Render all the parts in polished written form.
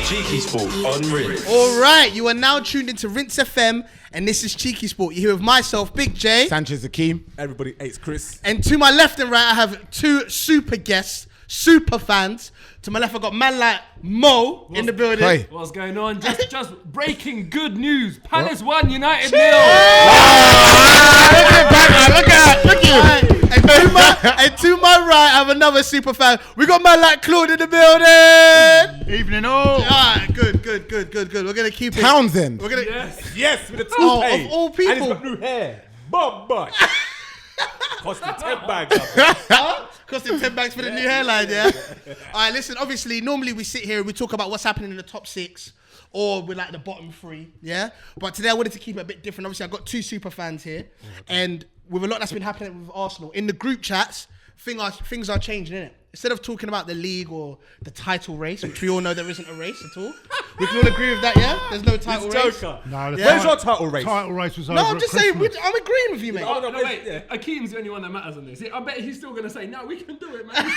CheekySport on Rinse. Alright, you are now tuned into Rinse FM, and this is Cheeky Sport. You're here with myself, Big J. Sanchez Akeem. Everybody hates Chris. And to my left and right, I have two super guests, super fans. To my left, I got man like Mo in the building. Hey. What's going on? Just breaking good news. Palace won, United 0. Look at you. And to my right, I have another super fan. We got man like Claude in the building. Evening all. Alright, good. We're gonna keep it. Townsend. We're gonna. Yes, with the toupee. Oh, of all people. And he's got new hair. Bob butt. Costing 10 bags. Costing 10 bags for the new hairline, yeah? Alright, listen, obviously, normally we sit here and we talk about what's happening in the top 6 or with like the bottom 3, yeah? But today I wanted to keep it a bit different. Obviously, I've got two super fans here. And with a lot that's been happening with Arsenal, in the group chats, things are changing, innit? Instead of talking about the league or the title race, which we all know there isn't a race at all, we can all agree with that, yeah? There's no title race. Joker. No, the Where's your title race? title race was over. No, I'm at just saying, Christmas. I'm agreeing with you, mate. Oh, no, wait. Akeem's the only one that matters on this. I bet he's still going to say, no, we can do it, man.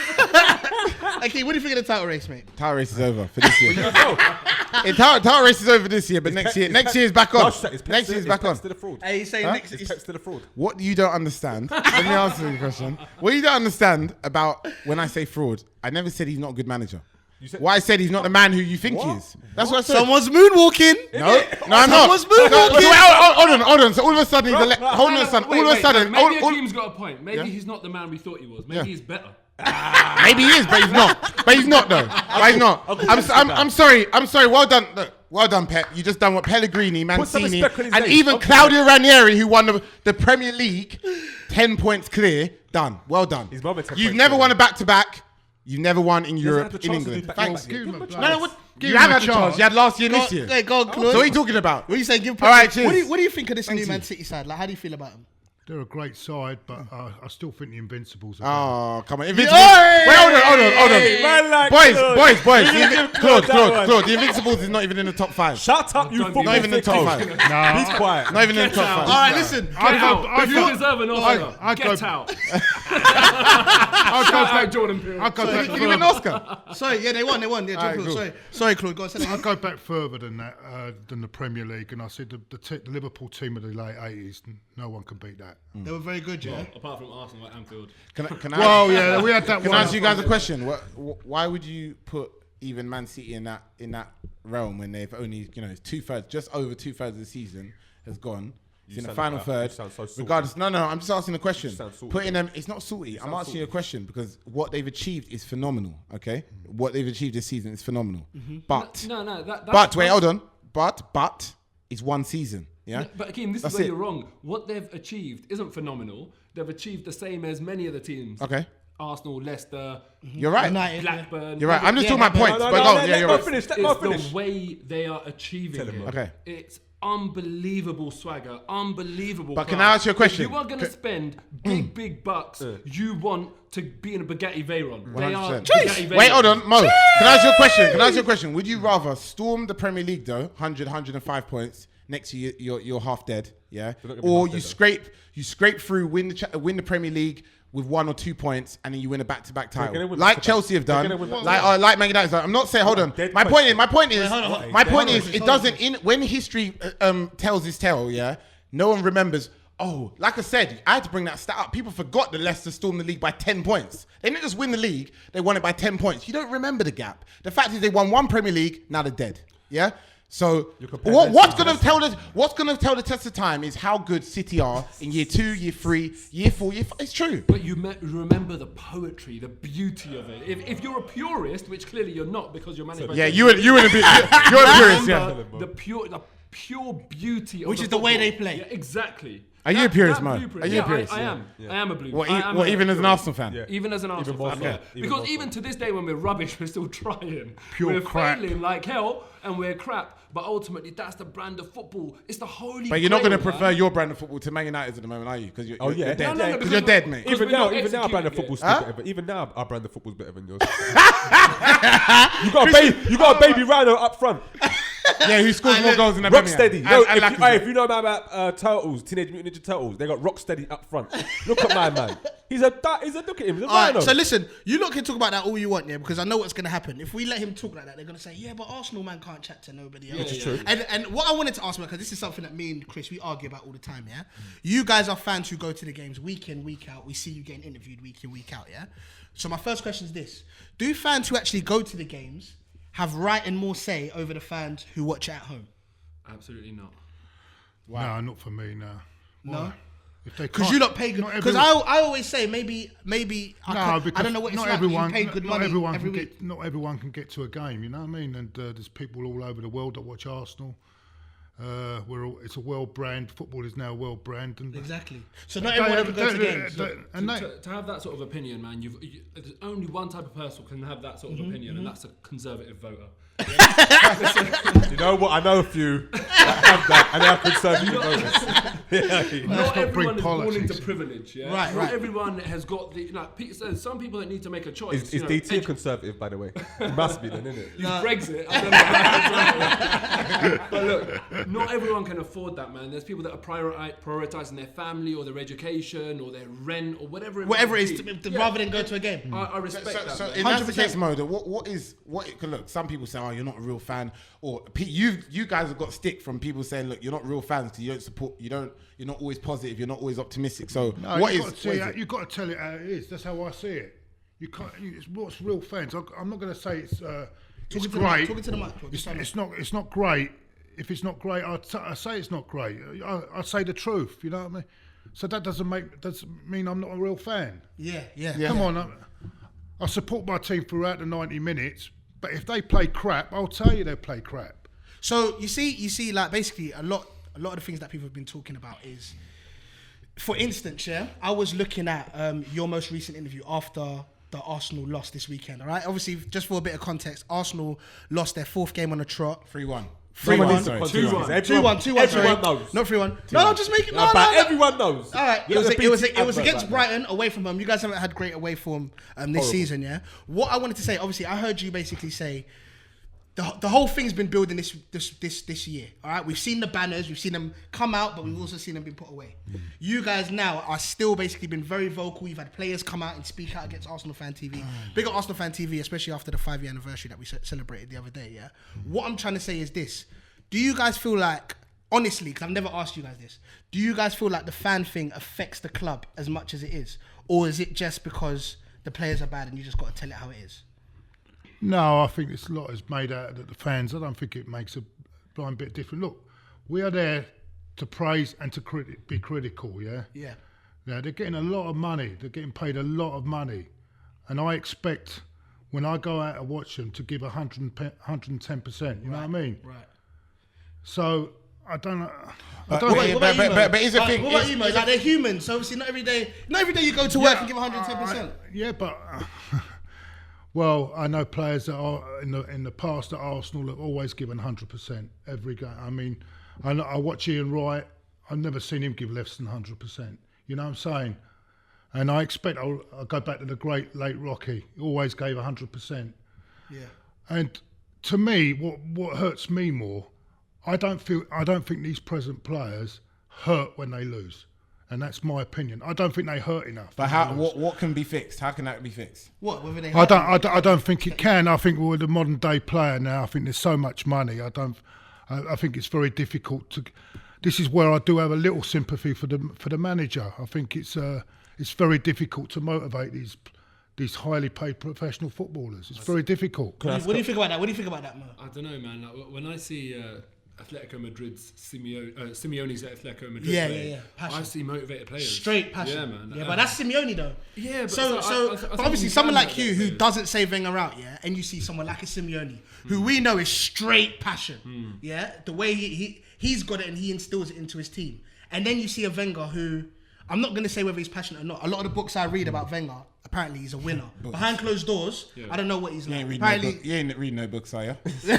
Okay, what do you think of the title race, mate? Title race is over for this year. Title race is over this year, but next year is back on. Next year is back on. To the fraud. Hey, he's saying next. It's Peps to the fraud. What you don't understand, let me answer the question. What you don't understand about when I say fraud, I never said he's not a good manager. What I said, he's not the man who you think he is. That's what I said. Someone's moonwalking. No, I'm not. Someone's moonwalking. Hold on. So all of a sudden, he's hold on, son. All of a sudden, Maybe Akeem's got a point. Maybe he's not the man we thought he was. Maybe he's better. maybe he is, but he's not. But he's not though. But he's not. I'm sorry. Well done. Look, well done, Pep. You just done what Pellegrini, Mancini, and even Claudio Ranieri, who won the Premier League, 10 points clear. Done. Well done. You've never won a back-to-back. You never won in Europe, in England. Thanks. You have had a chance. You had last year and this year. Hey, go on, Claude. So what are you talking about? What are you saying? Give All right, cheers. What do you think of this new Man City side? Like, how do you feel about them? They're a great side, but I still think the Invincibles are Oh, come on. Invincibles. Wait, hold on. Boys. Claude. The Invincibles is not even in the top 5. Shut up, you fucking. Not even in the top 5. He's quiet. Not even in the top 5. All right, listen. If you deserve an Oscar, get out. I'll go back. Jordan Peele. I'll go back Give him an Oscar. Sorry, yeah, they won. Yeah, Cool. Sorry, Claude. Go on, say I'll that. go back further than that, than the Premier League, and I said the Liverpool team of the late 80s, no one can beat that. They were very good, yeah. Apart from Arsenal at Anfield. Can I? Well, yeah, we had that. Can I ask you guys a question? Why would you put even Man City in that realm when they've only just over 2/3 of the season has gone? It's in the final third. Regardless, no, I'm just asking a question. Putting them, it's not salty. I'm asking you a question because what they've achieved is phenomenal. Okay, what they've achieved this season is phenomenal. But wait, hold on. But it's one season. Yeah. But Akeem, this is where you're wrong. What they've achieved isn't phenomenal. They've achieved the same as many of the teams. Okay. Arsenal, Leicester, you're right. United, Blackburn. You're right. I'm just talking about points. But go on. Yeah, you're right. It's the way they are achieving it. Okay. It's unbelievable swagger, unbelievable. But can I ask you a question? If you are going to spend big bucks, you want to be in a Bugatti Veyron. They are Bugatti Veyron. Wait, hold on, Mo. Can I ask you a question? Would you rather storm the Premier League though, 105 points, next to you're half dead, yeah, or you scrape through, win the Premier League with 1 or 2 points, and then you win a back-to-back title, like Chelsea have done, like Man United. I'm not saying. Hold on. My point is, it doesn't. When history tells its tale, yeah, no one remembers. Oh, like I said, I had to bring that stat up. People forgot that Leicester stormed the league by 10 points. They didn't just win the league; they won it by 10 points. You don't remember the gap. The fact is, they won 1 Premier League. Now they're dead. Yeah. So what's going to tell the test of time is how good City are in year 2, year 3, year 4, year 5. It's true. But you remember the poetry, the beauty of it. If you're a purist, which clearly you're not because you're managed by... Yeah, you're a purist, yeah. The pure beauty of which is the way they play. Yeah, exactly. Are you a purist, Mo? Are you a purist? I am. I am a blue. Even as an Arsenal fan? Yeah. Even as an Arsenal fan, yeah. Because even to this day when we're rubbish, we're still trying. We're failing like hell and we're crap. But ultimately, that's the brand of football. It's the holy But you're not going to prefer your brand of football to Man United at the moment, are you? Because you're dead. Because you're dead, mate. Even now, our brand of football's still better. But even now, our brand of football's better than yours. You got a baby Rhino up front. Yeah, who scores more goals in the Rock Premier? steady. And- No, and if you know about Turtles, Teenage Mutant Ninja Turtles, they got rock steady up front. Look at my man. He's a look at him. He's a All right, rhino. so listen, you lot can talk about that all you want, yeah, because I know what's going to happen. If we let him talk like that, they're going to say, yeah, but Arsenal man can't chat to nobody else. Which is true. And what I wanted to ask, because this is something that me and Chris, we argue about all the time, yeah? You guys are fans who go to the games week in, week out. We see you getting interviewed week in, week out, yeah? So my first question is this. Do fans who actually go to the games have right and more say over the fans who watch it at home? Absolutely not. No, not for me, no. No? If they Because can't- you lot pay good. not Because everyone- I always say maybe I don't know what it's not like. everyone, You pay good money everyone every can week. not everyone can get to a game. You know what I mean? And there's people all over the world that watch Arsenal. It's a world brand. Football is now a world brand. And Exactly. So not everyone ever goes to games. To have that sort of opinion, man, there's only one type of person who can have that sort of opinion, and that's a conservative voter. You know what? I know a few that have that, and they are conservative voters. Not not bring everyone is born politics. into privilege. Yeah? Right, Not right. everyone has got the there's some people that need to make a choice. Is DT a conservative, by the way? He must be then, isn't it? He's Brexit. I don't know. But look, not everyone can afford that, man. There's people that are prioritising their family or their education or their rent or whatever. Whatever it is, might be. rather than go to a game. I respect that. So man. in that 100%. case, Mo, look, some people say, oh, you're not a real fan, or you guys have got stick from people saying, look, you're not real fans because you don't support, you're not always positive, you're not always optimistic. So No, what you've is got to see it? you've got to tell it how it is. That's how I see it. You can't. What's real fans? I'm not going to say it's great. Talking to the mic. It's not great. If it's not great, I say it's not great. I say the truth. You know what I mean? So that doesn't mean I'm not a real fan. Yeah. Come on, I support my team throughout the 90 minutes. But if they play crap, I'll tell you they play crap. So you see, like basically a lot of the things that people have been talking about is, for instance, yeah, I was looking at your most recent interview after the Arsenal loss this weekend. All right, obviously, just for a bit of context, Arsenal lost their 4th game on the trot. 3-1. 3-1. 2-1. 2-1. Everyone knows. Not 3-1. No, I'm just making. No. Everyone knows. All right, There's a it was BT advert against like Brighton away from home. You guys haven't had great away form this season, yeah. What I wanted to say, obviously, I heard you basically say the whole thing's been building this year. All right, we've seen the banners, we've seen them come out, but we've also seen them being put away. You guys now are still basically been very vocal. You've had players come out and speak out against ArsenalFanTV. Big up ArsenalFanTV, especially after the 5-year anniversary that we celebrated the other day. Yeah. What I'm trying to say is this: do you guys feel like, honestly, because I've never asked you guys this, do you guys feel like the fan thing affects the club as much as it is, or is it just because the players are bad and you just got to tell it how it is? No, I think it's a lot is made out of the fans. I don't think it makes a blind bit different. Look, we are there to praise and to be critical, yeah? Yeah. Now, they're getting a lot of money. They're getting paid a lot of money. And I expect, when I go out and watch them, to give 110%. You know what I mean? Right. So, I don't know. But is the thing? What about you, Mo? Like, they're humans, so obviously not every day you go to work and give 110%. Yeah, but... well, I know players that are in the past at Arsenal have always given 100% every game. I mean, I watch Ian Wright. I've never seen him give less than 100%. You know what I'm saying? And I expect I'll go back to the great late Rocky. He always gave 100%. Yeah. And to me, what hurts me more, I don't think these present players hurt when they lose. And that's my opinion. I don't think they hurt enough. But how? What can be fixed? How can that be fixed? What? Whether they I don't think it can. I think with the modern day player now, I think there's so much money. I think it's very difficult to. This is where I do have a little sympathy for the manager. I think it's very difficult to motivate these highly paid professional footballers. It's very difficult. What do you think about that? What do you think about that, Mo? I don't know, man. Like, when I see Atletico Madrid's Simeone's Atletico Madrid play, Passion. I see motivated players. Straight passion. Yeah, man. Yeah, but that's Simeone though. Yeah, but so I think obviously we someone can like you who motivate doesn't say Wenger out, yeah, and you see someone like a Simeone who we know is straight passion, yeah, the way he's got it and he instills it into his team, and then you see a Wenger who, I'm not going to say whether he's passionate or not. A lot of the books I read about Wenger, apparently he's a winner. Behind closed doors, I don't know what he's like. You ain't reading no books, are you?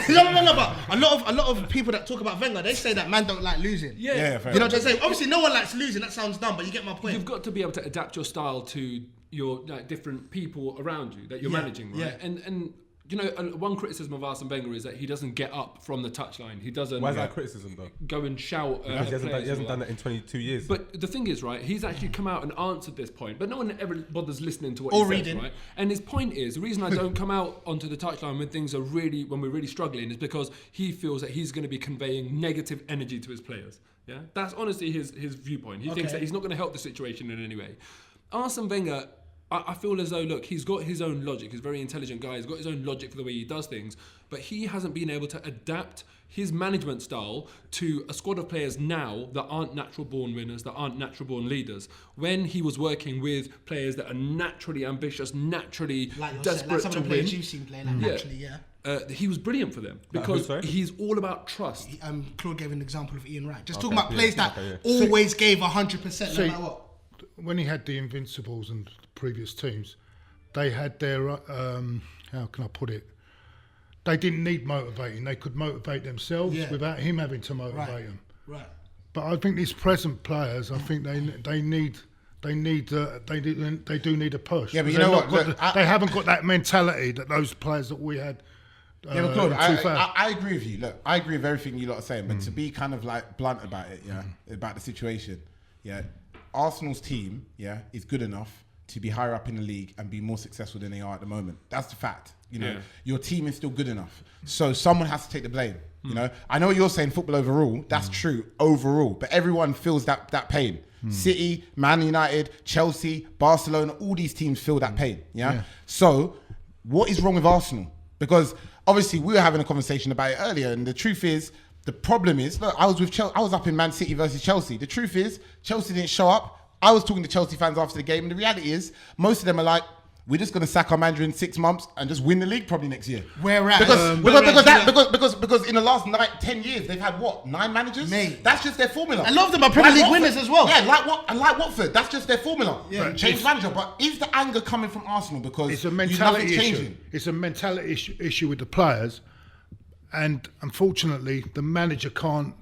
no. But a lot of people that talk about Wenger, they say that man don't like losing. Yeah, fair You know what I'm saying? Obviously, no one likes losing. That sounds dumb, but you get my point. You've got to be able to adapt your style to your different people around you that you're managing, right? Yeah. And one criticism of Arsene Wenger is that he doesn't get up from the touchline. He doesn't. Why is that a criticism though? Go and shout. He hasn't done that in 22 years. But the thing is, right, he's actually come out and answered this point, but no one ever bothers listening to what Or he reading. says, right? And his point is, the reason I don't come out onto the touchline when we're really struggling is because he feels that he's going to be conveying negative energy to his players. Yeah, that's honestly his viewpoint. He thinks that he's not going to help the situation in any way. Arsene Wenger, I feel as though, look, he's got his own logic. He's a very intelligent guy. He's got his own logic for the way he does things, but he hasn't been able to adapt his management style to a squad of players now that aren't natural-born winners, that aren't natural-born leaders. When he was working with players that are naturally ambitious, naturally desperate some to of the win, players you've seen play, naturally, he was brilliant for them because he's all about trust. Claude gave an example of Ian Wright. Just talking about players that always gave 100% no matter what. When he had the Invincibles and previous teams, they had their how can I put it? They didn't need motivating. They could motivate themselves without him having to motivate them. Right. But I think these present players, I think they do need a push. Yeah, but you know what? Look, they haven't got that mentality that those players that we had. Yeah, but Claude, I agree with you. Look, I agree with everything you lot are saying, but to be kind of like blunt about it, about the situation, Arsenal's team, is good enough to be higher up in the league and be more successful than they are at the moment. That's the fact. Your team is still good enough. So someone has to take the blame. I know you're saying football overall. That's true overall, but everyone feels that pain. City, Man United, Chelsea, Barcelona, all these teams feel that pain. So what is wrong with Arsenal? Because obviously we were having a conversation about it earlier, and the truth is, the problem is, look, I was up in Man City versus Chelsea. The truth is, Chelsea didn't show up. I was talking to Chelsea fans after the game, and the reality is, most of them are like, we're just going to sack our manager in 6 months and just win the league probably next year. Whereas, because in the last 10 years they've had what, 9 managers? Mate. That's just their formula. A lot of them are Premier League winners as well. Yeah, like Watford, that's just their formula. Yeah. Change manager, but is the anger coming from Arsenal because it's a mentality issue? Changing? It's a mentality issue with the players, and unfortunately, the manager can't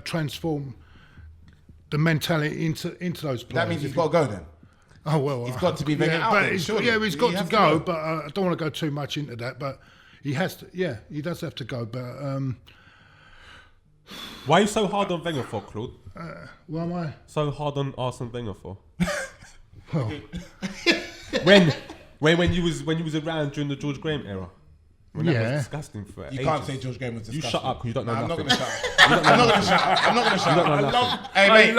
transform the mentality into those players. That means he's got to go then. Oh well, he's got to be Wenger out. He's got to go. But I don't want to go too much into that. But he has to. Yeah, he does have to go. But why are you so hard on Wenger for, Claude? Why am I so hard on Arsene Wenger for? Well, when you was around during the George Graham era. When that was disgusting for You ages. can't say George Graham was disgusting. You shut up because you don't know nothing. I'm not going to shut up. I'm not going to shut up. I'm not going to shut up. I love Hey, mate.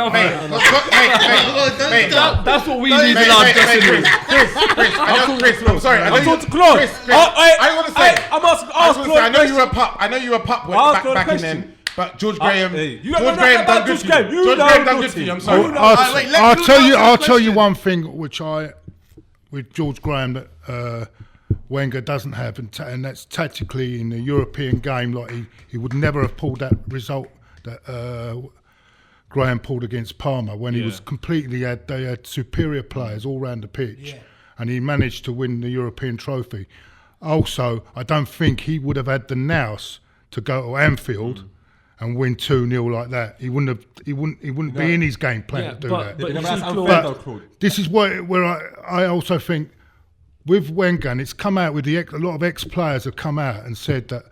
That's what we need in our dressing room. Chris, I'm sorry. I talked to Claude. I want to say. I'm asking Claude. I know you were a pup. I know you were a pup back in then. But George Graham, George Graham done good for you. George Graham done good for you. I'm sorry. I'll tell you one thing which with George Graham that Wenger doesn't have, and that's tactically in the European game. Like he would never have pulled that result that Graham pulled against Parma when he was they had superior players all round the pitch, and he managed to win the European trophy. Also, I don't think he would have had the nous to go to Anfield and win 2-0 like that. He wouldn't be in his game plan to do that. But this is where I also think with Wenger, and it's come out with a lot of ex-players have come out and said that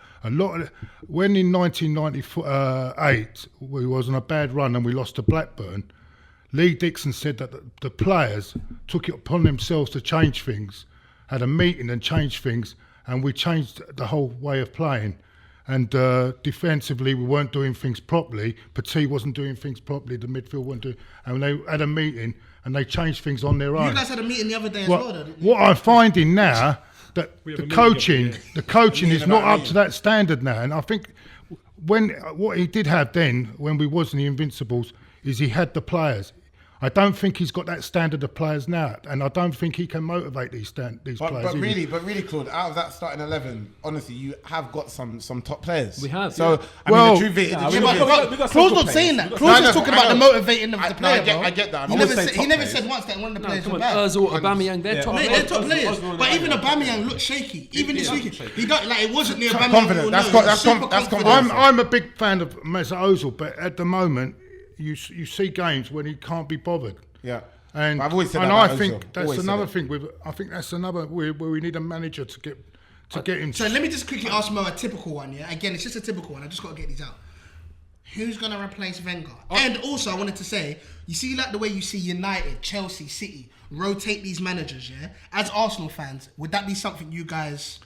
when in 1998 we was on a bad run and we lost to Blackburn, Lee Dixon said that the players took it upon themselves to change things, had a meeting and changed things, and we changed the whole way of playing. And defensively, we weren't doing things properly. Petit wasn't doing things properly. The midfield weren't doing, and they had a meeting and they changed things on their own. You guys had a meeting the other day as well, didn't you? What I'm finding now that the coaching is not up to that standard now, and I think what he did have then when we was in the Invincibles is he had the players. I don't think he's got that standard of players now, and I don't think he can motivate these players. But really, Claude, out of that starting 11, honestly, you have got some top players. We have. So, I mean, the truth is, Claude's not saying that. Claude's just talking about the motivating of the player. I get that. He never said once that one of the players was bad. Ozil, Aubameyang, they're top players. They're top players. But even Aubameyang looked shaky. Even this week, he don't like it wasn't the Aubameyang. Confident. That's confident. I'm a big fan of Mesut Ozil, but at the moment, you see games when he can't be bothered. Yeah, and I've always said that. And I think that's another thing. I think that's another where we need a manager to to get him. So let me just quickly ask Mo a typical one, yeah? Again, it's just a typical one. I just got to get these out. Who's going to replace Wenger? And also, I wanted to say, you see like the way you see United, Chelsea, City rotate these managers, yeah? As Arsenal fans, would that be something you guys...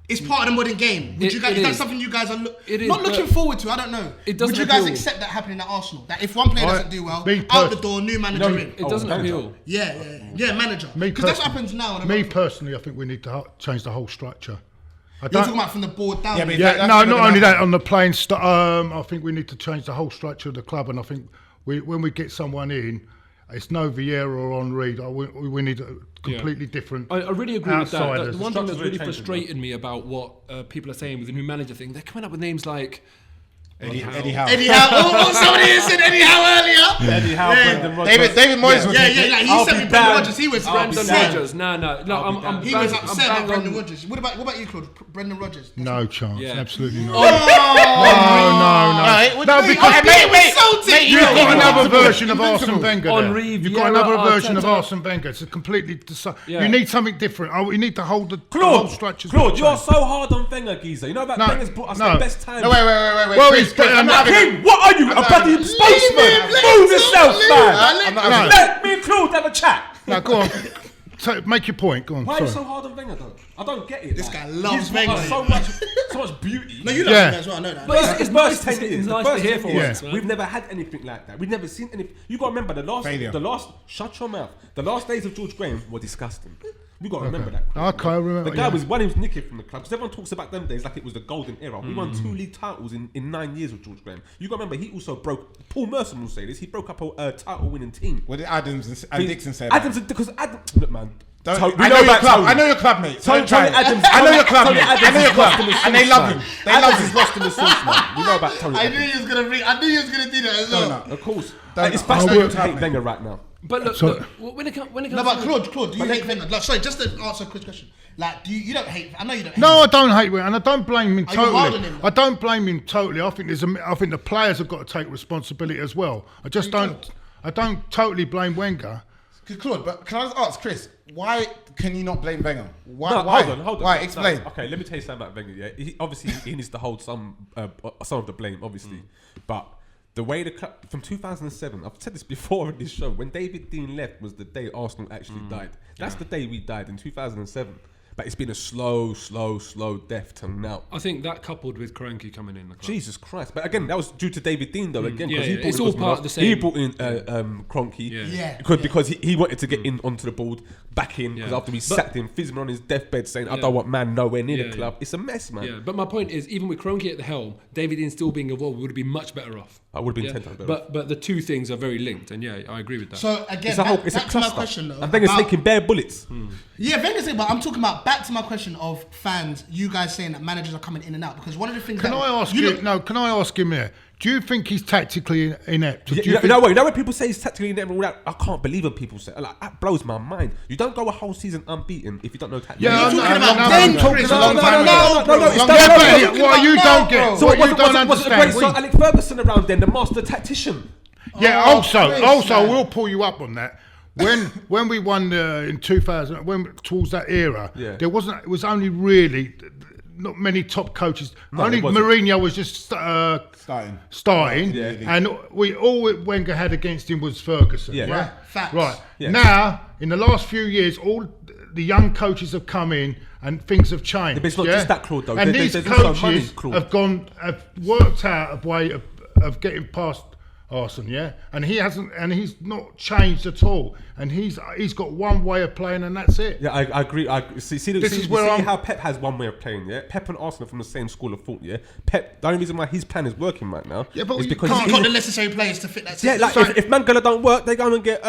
It's part of the modern game. Would you guys, is that something you guys are not looking forward to? I don't know. Would you guys accept that happening at Arsenal? That if one player doesn't do well, out the door, new manager in? It doesn't appeal. Yeah, manager. Because that's what happens now. Me personally, I think we need to change the whole structure. You're talking about from the board down. Not only that, on the playing I think we need to change the whole structure of the club, and I think when we get someone in, it's no Vieira or Henry. We need a completely different. I really agree with that. The one thing that's really changing, frustrated me about what people are saying with the new manager thing, they're coming up with names like Eddie Howe. Somebody said Eddie Howe earlier. Eddie Howe, Brendan Rodgers. David Moyes was he said with Brendan Rodgers. He was Brendan upset. Rodgers. No. He was upset about Brendan Rodgers. What about you, Claude? Brendan Rodgers? No chance. Yeah. Absolutely not. No. No, because Mate, you've got another version of Arsene Wenger. Henry, You've got Vieira, another version of Arteta. Arsene Wenger. It's a completely. Yeah. You need something different. We need to hold the whole structure. Claude, you're so hard on Wenger, geezer. You know that Wenger's brought us the best time. No, wait. Well, Chris, I'm not Akeem, what are you, a bloody spokesman? Move yourself, man. Let me and Claude have a chat. No, go on. Make your point. Go on. Why are you so hard on Wenger, though? I don't get it. This guy loves He's brought us Wenger. so much beauty. No, you love him as well. I know that. But it's nice to hear for years. once, man. We've never had anything like that. We've never seen anything. You got to remember shut your mouth. The last days of George Graham were disgusting. We got to remember that. Okay, I remember. The guy was one was nicky from the club. Because everyone talks about them days like it was the golden era. We won 2 league titles in 9 years with George Graham. You got to remember, he also broke. Paul Merson will say this. He broke up a title-winning team. What did Adams and Dixon say? About Adams, because Adams, look, man. I know your club, mate. Tony Adams. I know your club, Tony mate. Adams I know your is lost club, in the and they sauce, love man. him. They Adams love is him. lost in the sauce, man. We know about Tony I Adams. knew he was gonna do that as well. Of course. Don't It's know. fascinating to hate Wenger right now. But look, when it comes No, but Claude, do you hate Wenger? Like, sorry, just to answer Chris' question. Like, you don't hate? I know you don't hate. No, I don't hate Wenger, and I don't blame him Are you hard on totally. him, I don't blame him totally. I think the players have got to take responsibility as well. I just don't. I don't totally blame Wenger. Claude, but can I just ask Chris, why can you not blame Wenger? Why? No, why? hold on. Why? Explain. No, okay, let me tell you something about Wenger. Yeah, obviously he needs to hold some of the blame, obviously, but the way the club from 2007, I've said this before in this show. When David Dean left was the day Arsenal actually died. That's the day we died in 2007. But it's been a slow death till now. I think that coupled with Kroenke coming in the club. Jesus Christ! But again, that was due to David Dean though. Again, because Yeah, it's all part of the same. He brought in Kroenke. Because he wanted to get in onto the board, back in. Because after we sacked him, Fizman on his deathbed saying, "I don't want man nowhere near the club." It's a mess, man. Yeah, but my point is, even with Kroenke at the helm, David Dean still being involved would have been much better off. I would have been 10 times better. But the two things are very linked, and I agree with that. So again, It's a back to my cluster. question though. And Wenger's taking bare bullets. Yeah, Wenger's saying, but I'm talking about back to my question of fans. You guys saying that managers are coming in and out because one of the things. Can I ask him here? Do you think he's tactically inept? You know when people say he's tactically inept and all that, I can't believe when people say like that blows my mind. You don't go a whole season unbeaten if you don't know tactics. You're talking about I'm talking a long time No, what you don't get, So what you don't was it the great Sir understand. Alex Ferguson around then, the master tactician? Yeah, also, I will pull you up on that. When we won in 2000, towards that era, there wasn't. It was only really not many top coaches. Only Mourinho was just starting, and all Wenger had against him was Ferguson. Right, facts. Right. Yeah. Now, in the last few years, all the young coaches have come in and things have changed. But it's not just that, Claude, though. And There's these also money, coaches Claude. have worked out a way of getting past Arsene, and he's not changed at all, and he's got one way of playing, and that's it. Yeah, I agree. See how Pep has one way of playing. Yeah, Pep and Arsenal from the same school of thought. Yeah, Pep. The only reason why his plan is working right now is because he's got the necessary players to fit that system. Yeah, like if Mangala don't work, they're going to get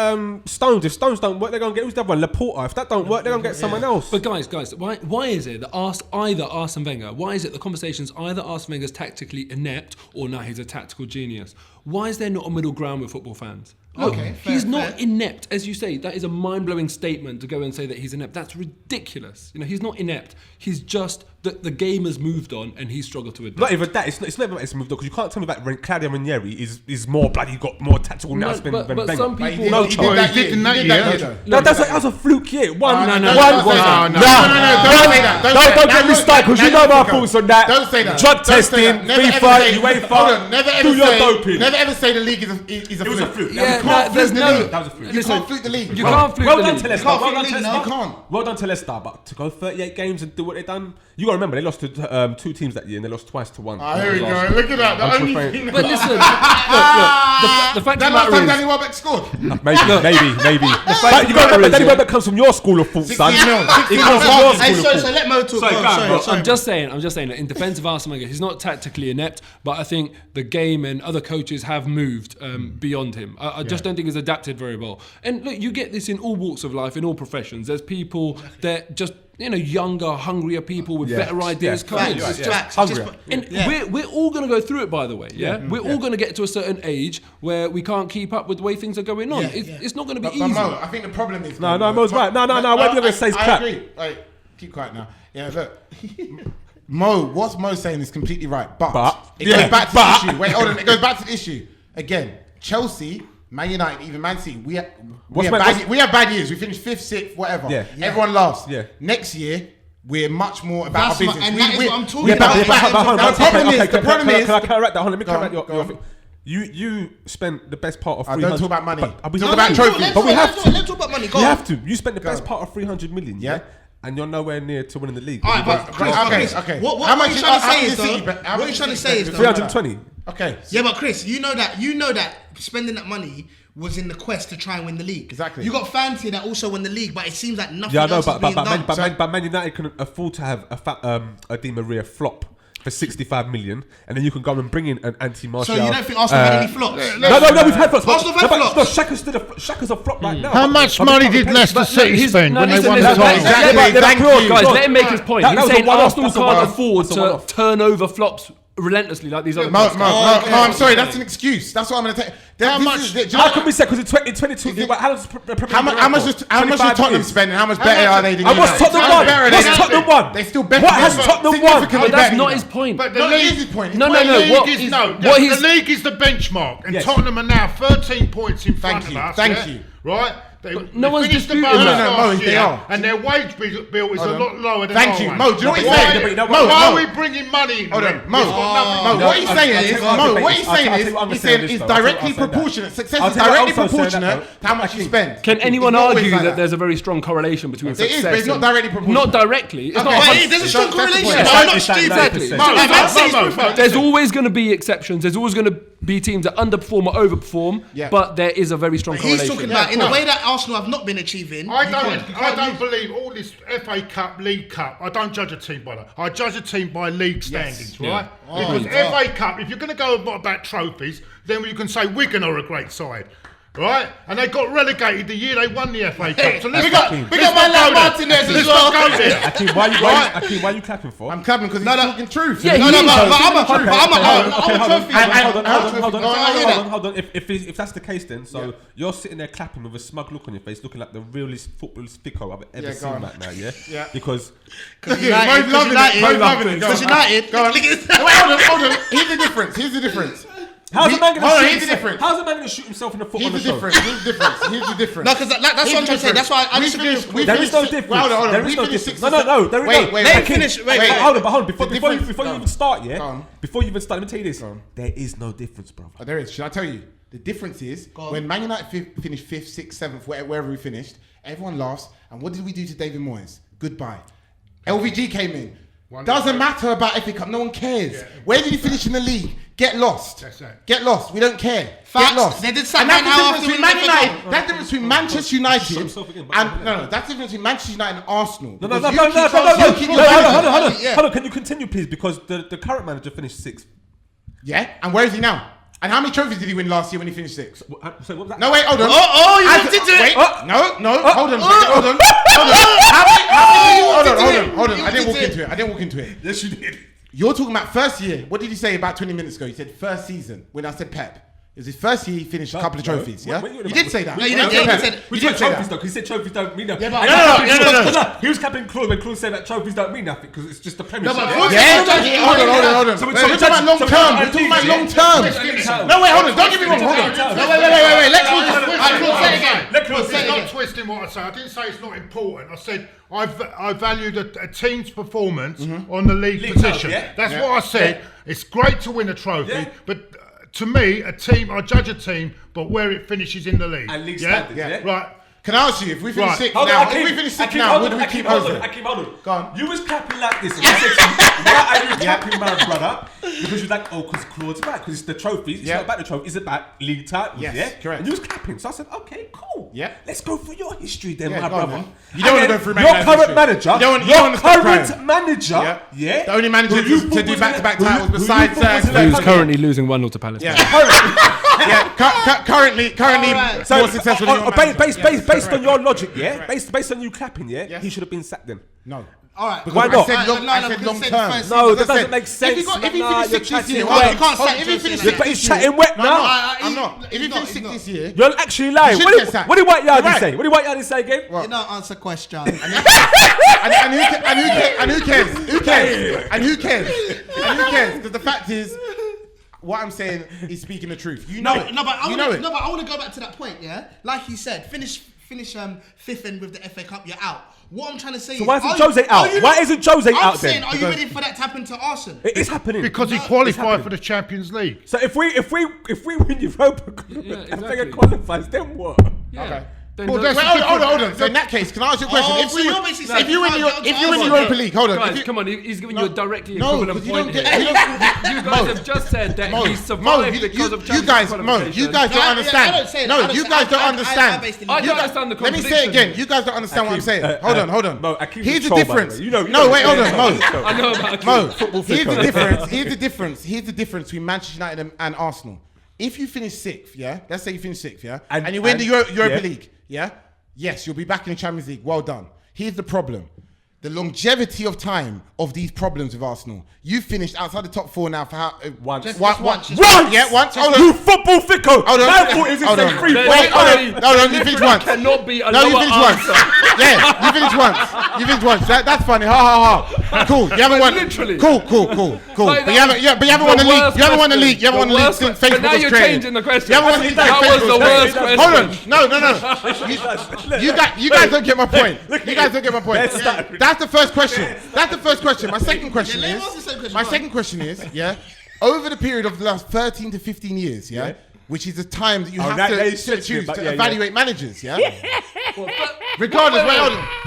Stones. If Stones don't work, they're going to get who's the other one? Laporta. If that don't work, they're going to get someone else. But guys, why is it that either Arsene Wenger? Why is it the conversation's either Arsene Wenger's tactically inept or now he's a tactical genius? Why is there not a middle ground with football fans? Look, he's not inept, as you say. That is a mind-blowing statement to go and say that he's inept. That's ridiculous. He's not inept. He's just the game has moved on and he struggled to adapt. Not even that. It's not even it's moved on because you can't tell me that Claudio Ranieri is more bloody got more tactical now than but Wenger. some But he people. did that year. He did that year, though. No, that was a fluke year. No, don't get me started because you know my thoughts on that. Don't say that. Drug testing, FIFA, UEFA. Do your doping. Never ever say the league is a fluke. It was a fluke. Yeah, You can't fluke the league. That was a fluke. You can't fluke the league. You can't fluke Well the done league. to Leicester. can't Well done fluke to the league, Leicester. no. You can't. Well done to Leicester, but to go 38 games and do what they done, you got to remember they lost to 2 teams that year and they lost twice to 1. Here we go. Look at that. The only thing. But listen, look, the fact That of last the time matter Danny is, Welbeck scored. Maybe. But you got to remember, Danny Welbeck comes from your school of thought, son. 16 mil. He comes from your Hey, school of so thought. let Mo talk. Sorry. I'm just saying that in defense of Arsene Wenger, he's not tactically inept, but I think the game and other coaches have moved beyond him. I just don't think he's adapted very well. And look, you get this in all walks of life, in all professions. There's people that just, younger, hungrier people with better ideas come in. And we're all going to go through it, by the way. We're all going to get to a certain age where we can't keep up with the way things are going on. It's not going to be But easy. Mo, I think the problem is... No, Mo's right. No, what you're going to say is crap. I agree. Like, keep quiet now. Yeah, look. Mo, what's Mo saying is completely right. But it goes back to the issue. Wait, hold on. It goes back to the issue. Again, Chelsea, Man United, even Man City, we have bad years. We finished 5th, 6th, whatever. Yeah. Everyone laughs. Yeah. Next year, we're much more about That's our my- business. and that is what I'm talking We're about. The problem is... Can I correct that? Hold on, let me Go on, correct your go on. thing. You spent the best part of I 300... don't talk about money. We Talk about trophies. But we have to. Let's talk about money. Go You on. have to. You spent the best part of 300 million, yeah? And you're nowhere near to winning the league. All right, but Chris, Okay. what How are much you trying to how say much is is though? City, but how What are much you trying to is say City? is though? 320. Okay. Yeah, but Chris, you know that spending that money was in the quest to try and win the league. Exactly. You got fans here that also won the league, but it seems like nothing Yeah, I know, else is being done. but Man United can afford to have a Di Maria flop for 65 million, and then you can go and bring in an anti-Martial. So you don't think Arsenal had any flops? No, we've had flops. Arsenal have had flops. Shaka's a flop right now. How much money did Leicester City spend when they won the title? Guys, let him make his point. That He's was saying a one-off. Arsenal That's a can't one-off. afford That's a to one-off. turn over flops relentlessly like these other Mo, clubs. I'm sorry, that's an excuse. That's what I'm going to take. How can we say? Because in 2022, how much does Tottenham spend and how much better are they than And what's United? Tottenham won? What's Tottenham won? They still better. What has Tottenham won? Significantly But that's better not than his that. point. But No, it is his point. No. The league is the benchmark, and Yes. Tottenham are now 13 points in front Thank of you, us. thank you. Right? They no one's finished the disputing bonus that. last Mo, year, they are. and their wage bill is a lot lower than Thank our you. one. Mo, do you know what he's Why- saying? Why are Mo. we bringing money in? Hold on, Mo. It's got nothing to do Mo, what he's saying is, I'll he's say saying this it's though. directly I'll say that. proportionate. Success I'll is tell you directly what I'm saying proportionate that, to how much you spend. Can anyone It's always argue like that there's a very strong correlation between There success? is, but it's not and- directly proportional. Not directly. It's Okay. not. Wait, there's a strong That's the correlation. point. I'm not It's like stupid. 90%. Mo, There's always going to be exceptions. There's always going to be teams that underperform or overperform. Yeah. But there is a very strong He's correlation. talking about in the way that Arsenal have not been achieving. I you can't don't believe all this FA Cup, League Cup. I don't judge a team by that. I judge a team by league standings, right? Because FA Cup, if you're going to go about trophies, then you can say Wigan are a great side, right? And they got relegated the year they won the FA Cup. So let's got my lad Martinez as well. Let's not go there. Akeem, why are you clapping for? I'm clapping because he's talking truth. Yeah, No, he no, is. but I'm a Hold on. If that's the case, then you're sitting there clapping with a smug look on your face, looking like the realest footballist thicko I've ever seen right now. Yeah. Because United. Mo's loving it. Go Because on. United. Go on. Look at this. Wait, hold on. Here's the difference. how's a man Hold on, going here's to the difference. How's a man going to shoot himself in the foot on Here's the the show? difference. No, because that's what I'm trying to say. That's why I disagree with We There is no finished- difference. Hold on. There We is no finished difference. 6 No. There is Wait, no. wait, Let him wait. finish. Wait, Hold on. Before you difference- even start, Go yeah. on. Before you even start, let me tell you this. There is no difference, bro. Oh, there is. Should I tell you? The difference is when Man United finished 5th, 6th, 7th, wherever we finished, everyone laughs. And what did we do to David Moyes? Goodbye. LVG came in. Doesn't matter about FA Cup. No one cares. Yeah. Where did you finish in the league? Get lost. That's it. Get lost. We don't care. Facts. Get lost. They did And something that's the now difference after between winning Man the FA United. Cup. That's the difference between Manchester United himself again, but and that's the difference between Manchester United and Arsenal. No. Because you keep on- Hold on. Can you continue, please? Because the current manager finished 6th. Yeah. And where is he now? And how many trophies did he win last year when he finished 6th? So what was that? No, wait, hold on. You looked into it. Wait, no, hold on. Hold on. Hold on. I didn't walk into it. Yes, you did. You're talking about first year. What did you say about 20 minutes ago? You said first season when I said Pep. It was his first year he finished a couple of trophies, yeah? You did say that. No, you did. We said trophies though, because he said trophies don't mean nothing. No. He was capping Claude when Claude said that trophies don't mean nothing because it's just the Premier League. Hold on. We're talking about long term. We're talking about long term. No, wait, hold on. Don't get me wrong. Hold on. No, wait. Let Claude say it again. Let Claude say it again. Not twisting what I say. I didn't say it's not important. I said I valued a team's performance on the league position. That's what I said. It's great to win a trophy, but to me, a team, I judge a team, but where it finishes in the league. And league standards, yeah? Right. Can I ask you, if we finish sixth now, would we keep Jose? Akeem, hold on. Go on. You was clapping like this. And I said to you, why are you clapping, my brother? Because you're like, because Claude's right. Because it's the trophies. It's not about the trophy. It's about league titles. Yes, correct. And you was clapping. So I said, okay, cool. Yeah. Let's go through your history then, Yeah, my go on, brother. man. You don't want to go through your current manager. The only manager to do back-to-back titles besides... Who's currently losing 1-0 to Palace. Currently more successful than your manager. Based on your logic, based on you clapping, he should have been sacked then. No. All right. Why not? I said long term. No, that doesn't make sense. If he finished sixth this year, he's chatting wet now. I'm not. If he finished sixth this year, You're actually lying. What did White Yardie say? What did White Yardie say again? You don't answer question. and who cares? Who cares? Because the fact is, what I'm saying is speaking the truth. You know it. No, but I want to go back to that point. Yeah, like he said, finish fifth end with the FA Cup. You're out. What I'm trying to say is, why isn't Jose out? Why isn't Jose out then? Are you ready for that to happen to Arsenal? It is happening because he qualified for the Champions League. So if we win Europa and qualifies, then what? Okay. Hold on. So in that case, can I ask you a question? If you win the Europa League, hold on. Guys, come on, he's giving you a directly equivalent point here. You guys have just said that he survived because of Champions League. You guys don't understand. No, you guys don't understand. I don't understand the contradiction. Let me say it again. You guys don't understand what I'm saying. Hold on. Mo, here's the difference. No, wait, hold on, Mo. I know about Mo, here's the difference between Manchester United and Arsenal. If you finish sixth, let's say you finish sixth, and you win the Europa League, yes, you'll be back in the Champions League. Well done. Here's the problem. The longevity of time of these problems with Arsenal. You finished outside the top four now for how... Once. Once. Yeah, once. Hold on. You football ficko. Hold on. My fault is it's a free Hold on, you finished once. Cannot be a No, you lower finished once. answer. Yeah, you finished once. That's funny. Ha. Cool. You haven't won. Literally. Cool. Like, But you haven't won the league. You haven't won the league. You haven't won the league since Facebook was created. But now you're changing the question. You haven't won the league. That was the worst question. Hold on. No. You guys don't get my point. You guys don't get my point. That's the first question. My second question is, over the period of the last 13 to 15 years, which is the time that you have to choose to evaluate managers, Regardless,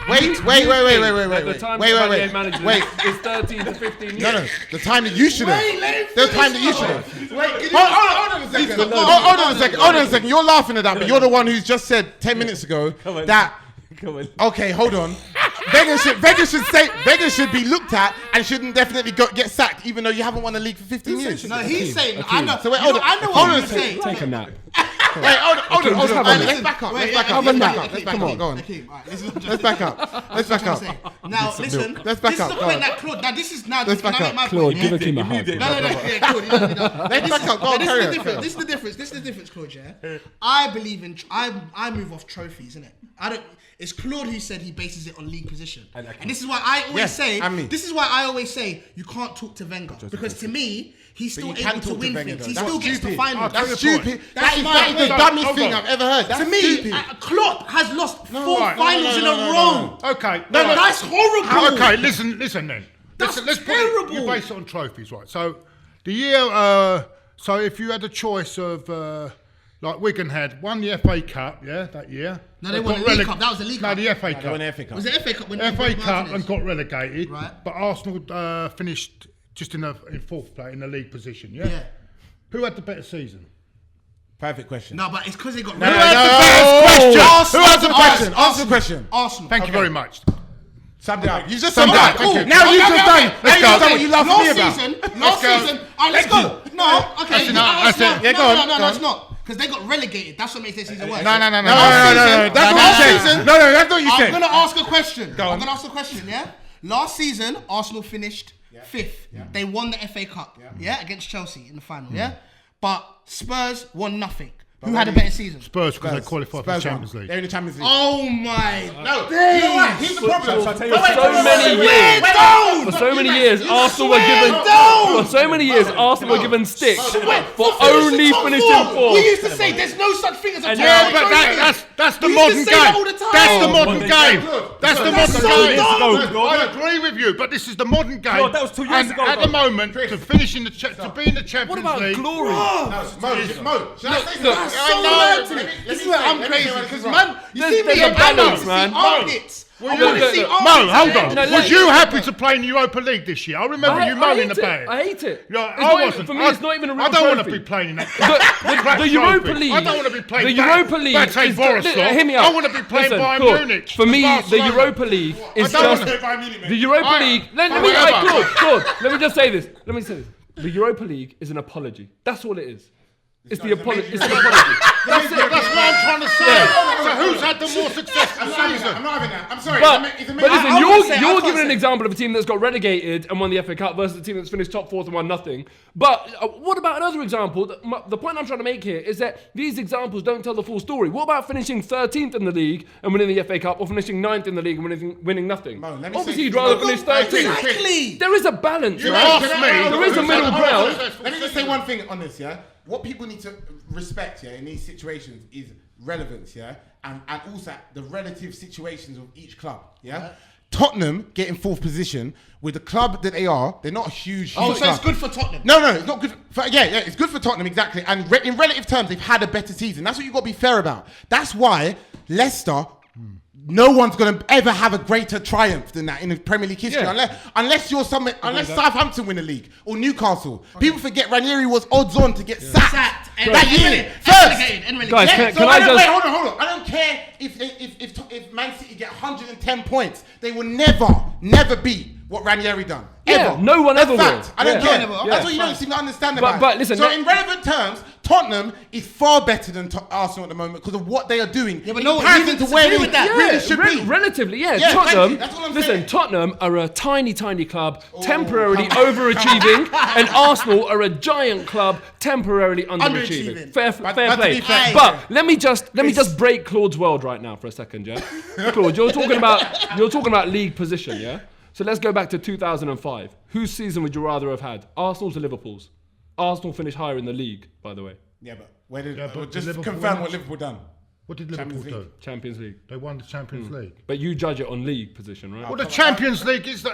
wait. The time to evaluate managers is 13 to 15 years. No, the time that you should have. Hold on a second. You're laughing at that, but you're the one who's just said 10 minutes ago that. Okay, hold on. Wenger should be looked at and shouldn't definitely get sacked, even though you haven't won the league for 15 years. No, he's saying. I know. So wait, I know what he's saying. Take a nap. Wait, hold on. Let's back up. Come on, go on. Let's back up. Now, listen. Let's back this up. is the point that Claude. Now, this is now. Let's back up. Make my Claude, point, give Akeem a hug. No. Let's back up. Go on, carry on. This is the difference, Claude. Yeah, I believe in. I move off trophies, innit? I don't. It's Claude who said he bases it on league position, and this is why I always say. This is why I always say you can't talk to Wenger because to me he's still able to win things. He still gets to finals. That's stupid. That is the dumbest thing I've ever heard. To me, Klopp has lost 4 finals in a row. Okay. No, that's horrible. Okay, listen then. That's let's terrible. You base it on trophies, right? So the year, so if you had a choice of, like Wigan won the FA Cup, that year. No, they won the League Cup. That was the League Cup. No, the FA Cup. They won the FA Cup. Was the FA Cup when FA Cup and got relegated, right? But Arsenal finished just in fourth place in the league position, yeah. Who had the better season? Perfect question. No, but it's because they got. Who has the question? Answer the question. Arsenal. Thank you very much. Summed it up. You just summed it up. Cool. Now you've just done. Let's go. What you laughed at me about. Last season. All right, let's go. No, okay. That's it. Yeah, go on. No, it's not. Because they got relegated. That's what makes their season worse. No. That's what you said. I'm going to ask a question. Yeah? Last season, Arsenal finished 5th. They won the FA Cup, against Chelsea in the final, but Spurs won nothing. Who had a better season? Spurs, because they qualified for the Champions League. They're in the Champions League. Oh my No, days. you know what? Here's the problem. For so many years, Arsenal were given. For so many years, Arsenal were given stick for only finishing fourth. We used to say there's no such thing as a top Yeah, four but trophy. that's the We used modern to say that all game. the time. That's the modern modern game. game. That's the That's modern so game. dumb. I agree with you, but this is the modern game. Claude, that was 2 years And ago, at the though. moment, to finish in the to be in the Champions What about League. glory? Mo, should I say look, something? So mad to me. This is where I'm crazy because man, you see me there's in a balance, balance, man. man. Armpits. I want look, to see look, armpits. Mo, hold on. No, Was you happy to play in the Europa League this year? I remember you moaning about it. I hate it. Yeah, It's I not even- wasn't. For me, it's not even a real I don't want to trophy. be playing in that. The Europa League. I don't want to be playing. The Europa League. Bate is Borisov. hear me out. I want to be playing Listen, Bayern Claude, Munich. For me, the Barcelona. Europa League is I don't just wanna- the Europa I- League. Let me, whatever. Claude. Let me just say this. The Europa League is an apology. That's all it is. It's the apology. It's an apology. That's it. That's what I'm trying to say. So who's had the more successful I'm not having season? that. I'm not having that. I'm sorry. But It's a listen, I would say- I you're can't giving an say- example of a team that's got relegated and won the FA Cup versus a team that's finished top fourth and won nothing. But what about another example? The point I'm trying to make here is that these examples don't tell the full story. What about finishing 13th in the league and winning the FA Cup, or finishing 9th in the league and winning nothing? Mo, let me Obviously, say- you'd rather Mo, finish Mo, 13th. Exactly. There is a balance, You right? asked me. There is a Who's middle had the ground. more successful Let me just say season? one thing on this, yeah? What people need to respect, yeah, in these situations is relevance, yeah? And also the relative situations of each club, yeah? Tottenham getting fourth position with the club that they are, they're not a huge Oh, so club. it's good for Tottenham. No, it's not good. Yeah, it's good for Tottenham, exactly. And in relative terms, they've had a better season. That's what you've got to be fair about. That's why Leicester, no one's going to ever have a greater triumph than that in the Premier League history. Yeah. Unless Southampton win the league or Newcastle. People forget Ranieri was odds on to get sacked And that year. First. Guys, Yeah, can I I don't, just- wait, hold on. I don't care if Man City get 110 points. They will never beat what Ranieri done. Yeah, Ever. no one That's ever fact. will. I don't Yeah. care. Never will. That's what you don't seem to understand But- about but it. listen, so that- in relevant terms, Tottenham is far better than Arsenal at the moment because of what they are doing. Yeah, but in no, comparison you to where disagree they with that. really should be. Relatively, yeah. Yeah, thank Tottenham, you. That's all I'm listen, saying. Tottenham are a tiny club, temporarily overachieving, and Arsenal are a giant club, temporarily underachieving. Underachieving. Fair But play. to be fair- But let me just break Claude's world right now for a second, yeah. Claude, you're talking about league position, yeah. So let's go back to 2005. Whose season would you rather have had? Arsenal's or Liverpool's? Arsenal finished higher in the league, by the way. Yeah, but where did but just Liverpool confirm won. what Liverpool done? What did Liverpool Champions do? League. Champions League. They won the Champions League. But you judge it on league position, right? Well, the Champions League is the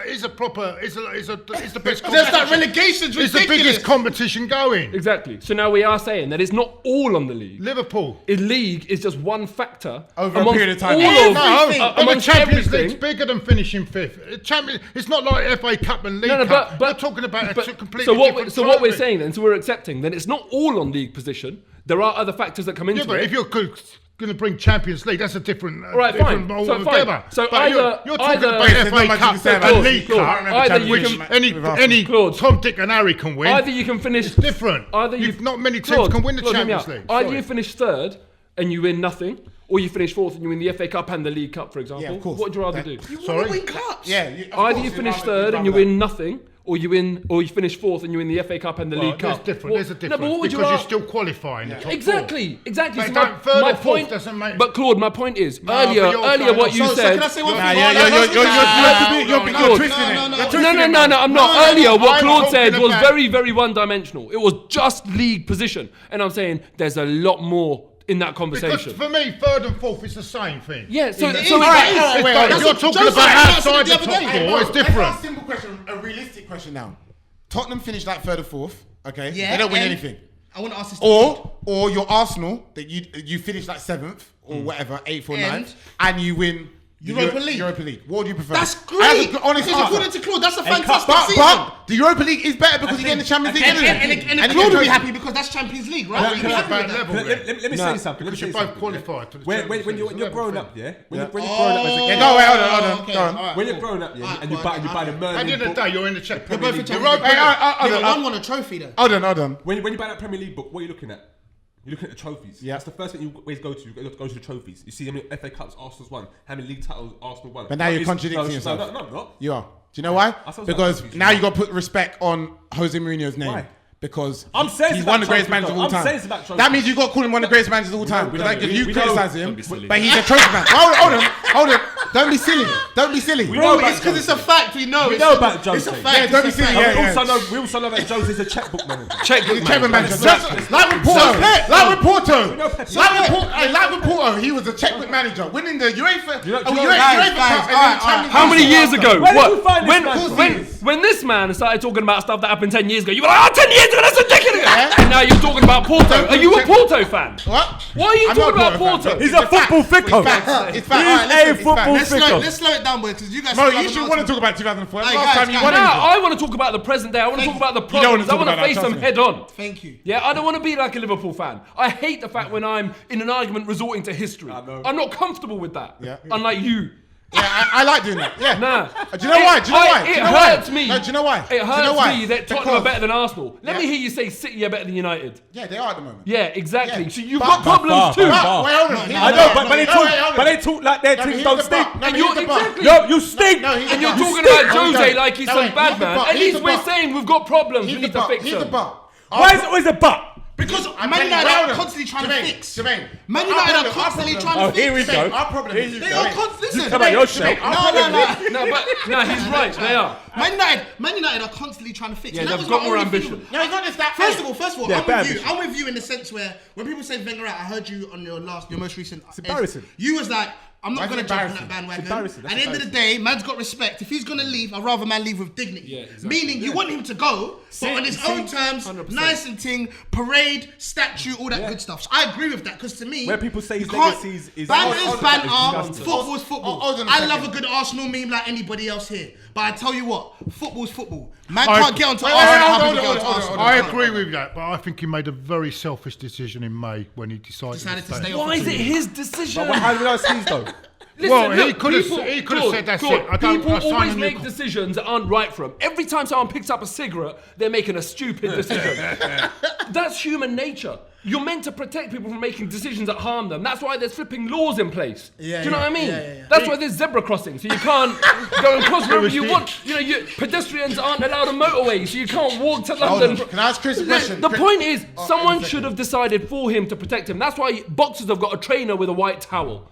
best. There's that relegation's It's the ridiculous. biggest competition going. Exactly. So now we are saying that it's not all on the league. Liverpool. A league is just one factor Over a amongst period of time. all Yeah, of, everything. No, but the amongst Champions everything. League's bigger than finishing fifth. It's not like FA Cup and League Cup. We're talking about a completely different So what we're trophy. saying then, so we're accepting that it's not all on league position. There are other factors that come into Yeah, but it. if you're going to bring Champions League, that's a different. Right, different fine. ball So fine. altogether. So But either- you're talking either- about There's not FA much Cup you can say about and it. League Claude, Cup, either you which can- any Claude. Tom, Dick, and Harry can win. Either you can finish It's different. Either Not many teams Claude, can win the Claude, hear me Champions out. League. Either Sorry. you finish third and you win nothing, or you finish fourth and you win the FA Cup and the League Cup, for example. Yeah, of course. What would you rather That- do? You Sorry? want to win cups. Yeah. Either you finish third and you win nothing, or you finish fourth and you win the FA Cup and the League There's Cup. different. There's a No, difference but what would because you you're rather? still qualifying. the top four. Exactly. But So don't- my third or fourth point doesn't make- But Claude, my point is but earlier you're what you So said. can I say one thing? Claude. No, I'm not. Earlier, what I'm Claude said talking was about- very, very one-dimensional. It was just league position, and I'm saying there's a lot more in that Because conversation. for me, third and fourth is the same thing. Yeah, so It is. so All right, It's wait, like that's you're what talking Joseph about said outside the the other top day. four. It's Let's ask different. a simple question, a realistic question now. Tottenham finished like third or fourth, okay? Yeah, They don't win and anything. I want to ask this. Or your Arsenal that you finish like seventh or whatever, eighth or And- ninth, and you win Europa League. Europa League. What would you prefer? That's As great. a honest Because according answer. to Claude, that's a fantastic But season. the Europa League is better because you get in the Champions League. And you Claude get will be trophy. happy because that's Champions League, right? He'll be That's happy about with that. level. Let me say something. Let me Because say you're both something. qualified to the When Champions you're League. growing up, yeah. When you're growing up as a Yeah, go away, hold on. Okay, Go on. all right, when you're cool. growing up, yeah, Alright, and you cool, buy the At the Merlin end of the book. day, you're in the Czech You're Premier both in League. Champions League. Hold on. One won a trophy though. Hold on. When you buy that Premier League book, what are you looking at? You're looking at the trophies. Yeah. That's the first thing you always go to. You go to the trophies. You see how many FA Cups Arsenal's won, how many league titles Arsenal won. But now you're It's- contradicting no, yourself. No, I'm not. You are. Do you know why? I sound Because like now you got to put respect on Jose Mourinho's name. Why? because I'm saying he's it's one of the about greatest managers of all trophies, though. I'm time. saying it's about trophies. That means you got to call him one of the greatest managers of all time. we Because don't- you we criticize don't- him, don't be silly. but he's a trophy man. Hold on. Don't be silly. Don't be silly. We Bro, know it's because it's a fact. We know. We It's know a- about Jose. It's a Yeah, fact. don't be it's a silly. fact. Yeah. We also know that Jose is a checkbook manager. Checkbook He's a checkbook manager. Pep. Like with Porto. Pep. Like with Porto. know Pep. Like with Porto, he was a checkbook manager, winning the UEFA. You know- UEFA guys, Cup and alright, then Champions How many League. years ago? Where did you find this man? When this man started talking about stuff that happened 10 years ago, you were like, 10 years ago, that's a decade ago. Yeah. And now you're talking about Porto. Are you a Porto fan? What? Why are you I'm talking not about a Porto Porto? fan. He's a football fickle. It's fact. He's Alright, listen, a it's football fact. fickle. Let's slow it down, boy, because you guys. Bro, still you have should an want to answer. talk about 2004. That's Hey, last guys, time you guys. won No, anything. I want to talk about the present day. I want to talk about the don't problems. wanna I talk want to about that, face them trust me. head on. Thank you. Yeah, I don't want to be like a Liverpool fan. I hate the fact when I'm in an argument resorting to history. I'm not comfortable with that. Yeah. Unlike you. Yeah, I like doing that. Yeah. Nah. Do you know why? Do you know why? Do It you know why? hurts me. No, do you know why? It Do you know hurts why? me that Tottenham are better than Arsenal. Let me hear you say City are better than United. Yeah, they are at the moment. Yeah, exactly. Yeah. So you've But- got problems too. but- Wait, hold on. I know, but they talk like their teams don't stink. And you're exactly. Yo, you stink. And you're talking about Jose like he's some bad man. At least we're saying saying we've got problems. We need to fix He's the them. butt. Why is it always a but? Because I'm Man telling you, United hold are on. constantly trying to Jermaine, fix. Jermaine. Man Our United are problem- constantly our trying Oh, to fix. here we go. Our problem is They are constantly. You come out your shell. No, he's right. They are. Man United are constantly trying to fix. Yeah, And that they've was got my more only thing. ambition. No, it's not just that. First of all, Yeah, bad I'm with you in the sense where when people say Wenger out, I heard you on your most recent. It's embarrassing. You was like, I'm not Why is going it to jump on embarrassing? that bandwagon. It's embarrassing. At the end of the day, man's got respect. If he's going to leave, I'd rather man leave with dignity. Yeah, exactly. Meaning you want him to go, but on his own terms, 100%. nice and ting, parade, statue, all that good stuff. So I agree with that because to me, Where people say his you can't- legacy is banter is banter, disgusting. football's football. Hold on a I second. love a good Arsenal meme like anybody else here. But I tell you what, football's football. Man I- can't get onto Wait, Arsenal. hold how on, people hold get on, onto hold on, Arsenal. hold I on. agree with that, but I think he made a very selfish decision in May when he decided Decided to stay. stay off. Why is it his decision? But how do we know it's his though? Listen, Well, he look, could have people- he could have Claude, said that's Claude, it. I don't. People I sign always a new make decisions that aren't right for them. Every time someone picks up a cigarette, they're making a stupid decision. That's human nature. You're meant to protect people from making decisions that harm them. That's why there's flipping laws in place. Yeah, Do you know yeah, what I mean? yeah. That's why there's zebra crossings, so you can't go and cross wherever you want. You know, pedestrians aren't allowed on motorways, so you can't walk to Hold London. on. Can I ask Chris a question? The point is, someone second. should have decided for him to protect him. That's why boxers have got a trainer with a white towel.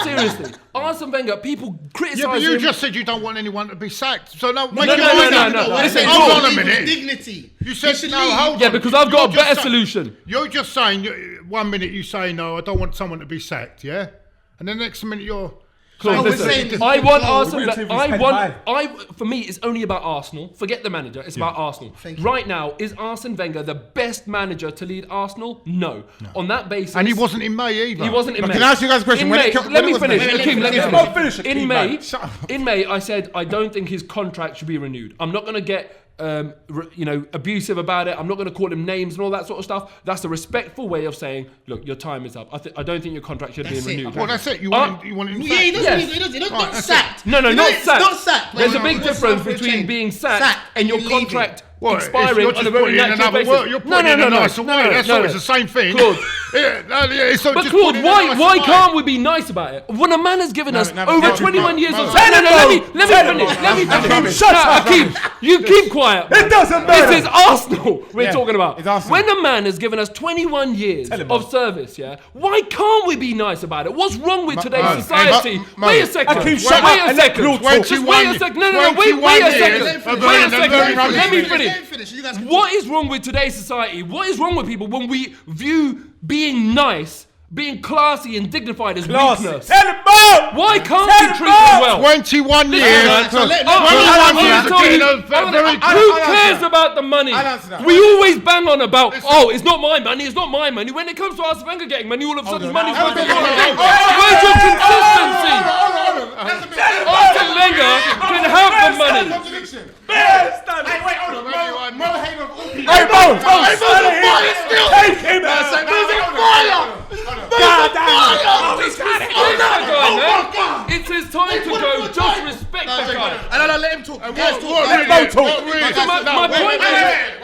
Seriously, Arsene Wenger, people criticise Yeah, but you him. just said you don't want anyone to be sacked. So no, no, no. Listen, hold on a minute. Dignity. You said should no. leave. Hold on. Yeah, because I've got a You're better just solution. You're just saying 1 minute you say no, I don't want someone to be sacked, yeah, and the next minute you're. Claude, No, we're listen, saying this I is want Claude. Arsenal. We're gonna For me, it's only about Arsenal. Forget the manager. It's about Arsenal. Thank you. Right now, is Arsene Wenger the best manager to lead Arsenal? No. On that basis, And he wasn't in May either. He wasn't in But May. can I ask you guys a question? In When May, it co- let me when it was finish. May? Akeem, let me Let finish. me finish, Akeem, In man. May, Shut up. in May, I said I don't think his contract should be renewed. I'm not going to get abusive about it. I'm not going to call him names and all that sort of stuff. That's a respectful way of saying, look, your time is up. I don't think your contract should That's be it. renewed. Well, that's it. You want him Yeah, he sacked. doesn't. Yes. He doesn't. Right, Not that's sacked. No, You know, not it's sacked. Not sacked. There's a Wait, big wait, difference wait, between wait. being sacked and your you're leaving. contract Well, expiring you're on just a very putting in natural another basis. word. You're putting in a nicer word. That's all. It's the same thing. Claude. So But just Claude, put in a why nicer why word. can't we be nice about it? When a man has given us no, over no, 21 no, years no, of... no, No, let me finish. That's rubbish. Shut up, Akeem. You keep quiet. It doesn't matter. This is Arsenal we're Yeah, talking about. it's Arsenal. When a man has given us 21 years him, of Mo. service, yeah, why can't we be nice about it? What's wrong with today's Mo, society? Mo, Wait a second. Akeem, shut Wait up a and let second. Claude talk. Just wait a second. No, wait a 21 second. years Wait of a very second. rubbish. Let me Let finish. him finish. You guys can What is wrong with today's society? What is wrong with people when we view being nice, being classy and dignified as weakness? Tell him more. Why can't Tell we him treat them well? 21 years. Alright, so let- Oh, let- I'm I'll telling you, answer that. who cares about the money? I'll answer that. We always bang on about, oh, it's not my money, it's not my money. When it comes to Arsene Wenger getting money, all of a sudden money's Hold going to on, be hold on, on. Where's your consistency? Arsene Wenger can have the money. Contradiction. Stand Hey, wait, hold on. Mo Hamer of all people. Hey, Mo, take him out. God damn. Oh, he's got it. It's his time to go. Just respect the guy. No, let him talk. Guys, Mo talk.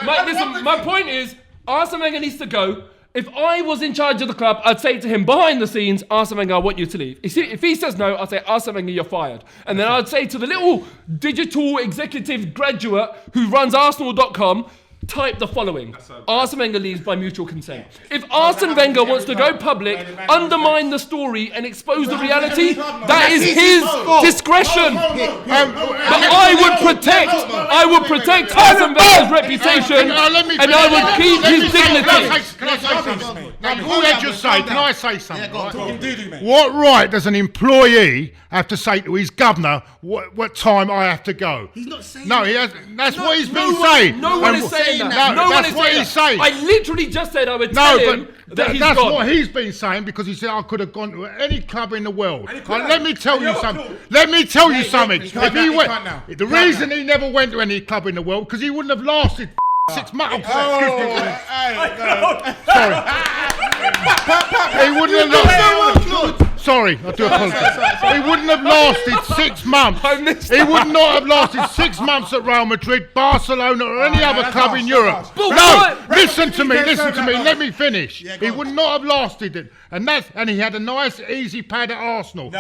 So my point is, Arsene Wenger needs to go. If I was in charge of the club, I'd say to him behind the scenes, Arsene Wenger, I want you to leave. If he says no, I'd say, Arsene Wenger, you're fired. And then I'd say to the little digital executive graduate who runs Arsenal.com, type the following. Arsene Wenger leaves by mutual consent. If Arsene Wenger wants to go public, undermine the story and expose the reality, that is his discretion. But I would protect Arsene Wenger's reputation and I would keep his dignity. Can I say something? Can I say something? Right? What right does an employee have to say to his governor what time I have to go? He's not saying no, he has. That's what he's been saying. No one is saying that. No one is what he's saying. I literally just said I would tell him that he's that's gone. what he's been saying because he said I could have gone to any club in the world. Let me tell you something. Let me tell you something. The reason he never went to any club in the world because he wouldn't have lasted 6 months. Sorry. He wouldn't have. Sorry, I do apologise. He wouldn't have lasted 6 months. He would not have lasted 6 months at Real Madrid, Barcelona, or any other club in Europe. No, listen to me. Let me finish. He would not have lasted it, and he had a nice, easy pad at Arsenal.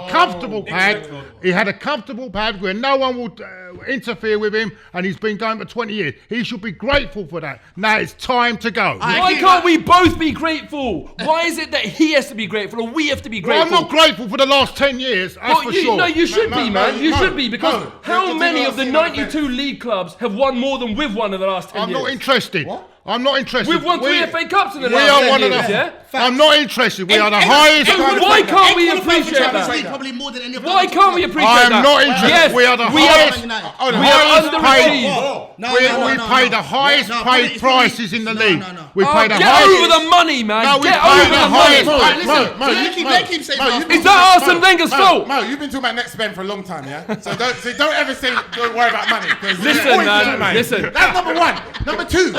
Comfortable pad. He had a comfortable pad where no one would interfere with him, and he's been going for 20 years. He should be grateful for that. Now it's time to go. Why can't we both be grateful? Why is it that he has to be grateful or we have to be grateful? I'm not grateful for the last 10 years, that's for sure. No, you should be, man. You should be, because how many of the 92 league clubs have won more than we've won in the last 10 years? I'm not interested. I'm not interested. We've won 3 FA Cups in the we last are 10 one years, of the, yeah? I'm not interested. We are the highest. Why can't we appreciate that? Probably more than any of Why can't we appreciate I that? am not interested. Yes, we are the highest. We are underachieved. We pay the highest paid prices in the league. We pay the Get highest. over the money, man. No, we Get pay over the the highest. money. Is that Arsene Wenger's fault? Mo, you've been talking about next spend for a long time, yeah? So don't ever say don't worry about money. Listen, man. Listen. That's number one. Number two.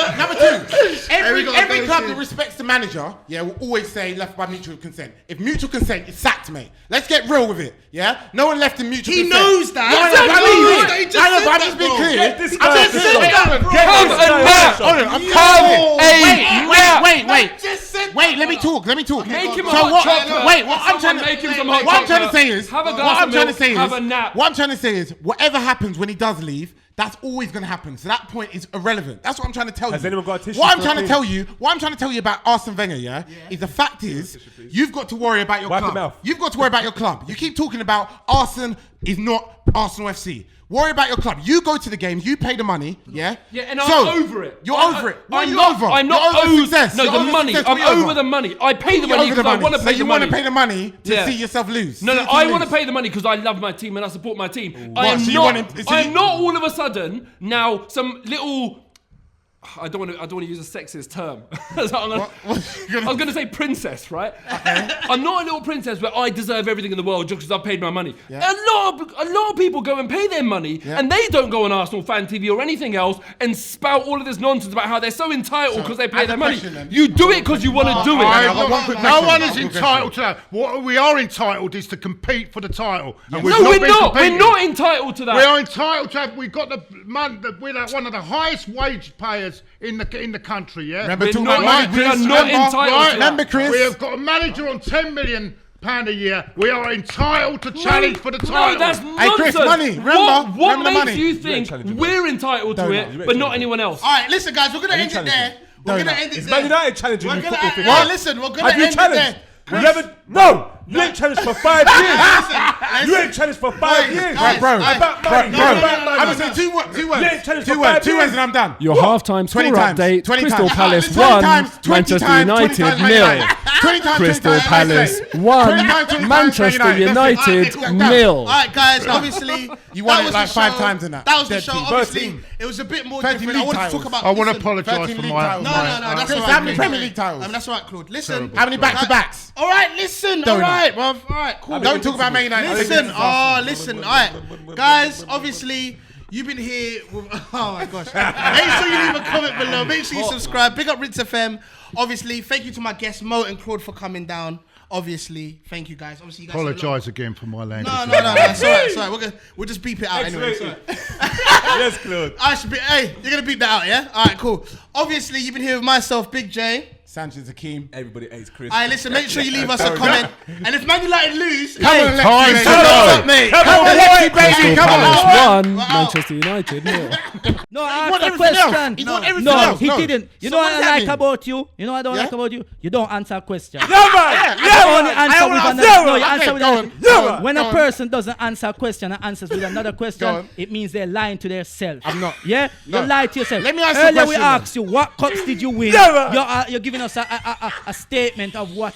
Every club that respects the manager, yeah, will always say left by mutual consent. If mutual consent is sacked, mate. Let's get real with it, yeah? No one left in mutual consent. He knows that. I'm just being clear. Wait, let me talk. Make him a hot chocolate. Wait, what I'm trying to say is, have a glass of milk, have a nap. what I'm trying to say is, whatever happens when he does leave, that's always going to happen. So that point is irrelevant. That's what I'm trying to tell you. Has anyone got a tissue? What I'm trying to tell you about Arsene Wenger, is the fact is, you've got to worry about your club. You've got to worry about your club. You keep talking about Arsene is not Arsenal FC. Worry about your club. You go to the games. You pay the money. Yeah. Yeah, and I'm over it. You're over it. I'm not over success. No, the money. I'm over the money. I pay the money because I want to pay the money. So you want to pay the money to see yourself lose? No, I want to pay the money because I love my team and I support my team. I am not all of a sudden now some little. I don't want to use a sexist term. So I was going to say princess, right? Okay. I'm not a little princess where I deserve everything in the world just because I've paid my money. Yeah. A lot of people go and pay their money and they don't go on ArsenalFanTV or anything else and spout all of this nonsense about how they're so entitled because they pay their money. You do it because you want to do it. No one is entitled to that. What we are entitled is to compete for the title. No, we're not. We're not entitled to that. We are entitled to have. We've got we're one of the highest wage payers in the country, yeah? We are not entitled to Remember, Chris? We have got a manager on £10 million a year. We are entitled to challenge for the title. No, that's nonsense. Hey, Chris, money. What makes you think we're entitled to it, but not anyone else? All right, listen, guys, we're going to end it there. We're going to end it there. It's Man United challenging you football thing. Listen, we're going to end it there. No! You ain't challenged for 5 years. You ain't challenged for 5 years. Bro. I'm going to say two words and I'm done. Your halftime score update. Crystal Palace 1, Manchester United 0. Crystal Palace 1, Manchester United 0. All right, guys, obviously, you won it like 5 times in that. That was the show, obviously. It was a bit more different. I wanted to talk about... I want to apologise for my... No, that's all right. How many Premier League titles? That's all right, Claude. Listen. How many back-to-backs? All right, listen. All right, bruv. All right, cool. Don't talk about Man United. Listen. All right, guys, obviously... You've been here with, oh my gosh. Make sure you leave a comment below. Make sure you subscribe. Big up Ritz FM. Obviously, thank you to my guests, Mo and Claude, for coming down. Obviously, thank you guys. Obviously, you guys apologise again for my language. No. It's all right. We'll just beep it out anyway. Yes, Claude. Hey, you're going to beep that out, yeah? All right, cool. Obviously, you've been here with myself, Big J. Sanchez Akeem. Everybody hates Chris. All right, listen, make sure you leave us a comment. And if Man United lose, come on, Alexi, baby. Crystal Palace 1, Manchester United 0. No, I want asked a everything else. question. He want everything No, else. he No. didn't. You So know what what does I that like mean? about you? You know what I don't Yeah? like about you? You don't answer a question. Yeah, man. You Yeah, only man. answer with another. No, you answer with go another. on. Yeah, man. When Go a on. person doesn't answer a question and answers with another Go question, on. it means they're lying to themselves. I'm not. Yeah, No. you lie to yourself. Let me ask you a Earlier we question, then. asked you what cups did you win. Yeah, man. You're giving us a statement of what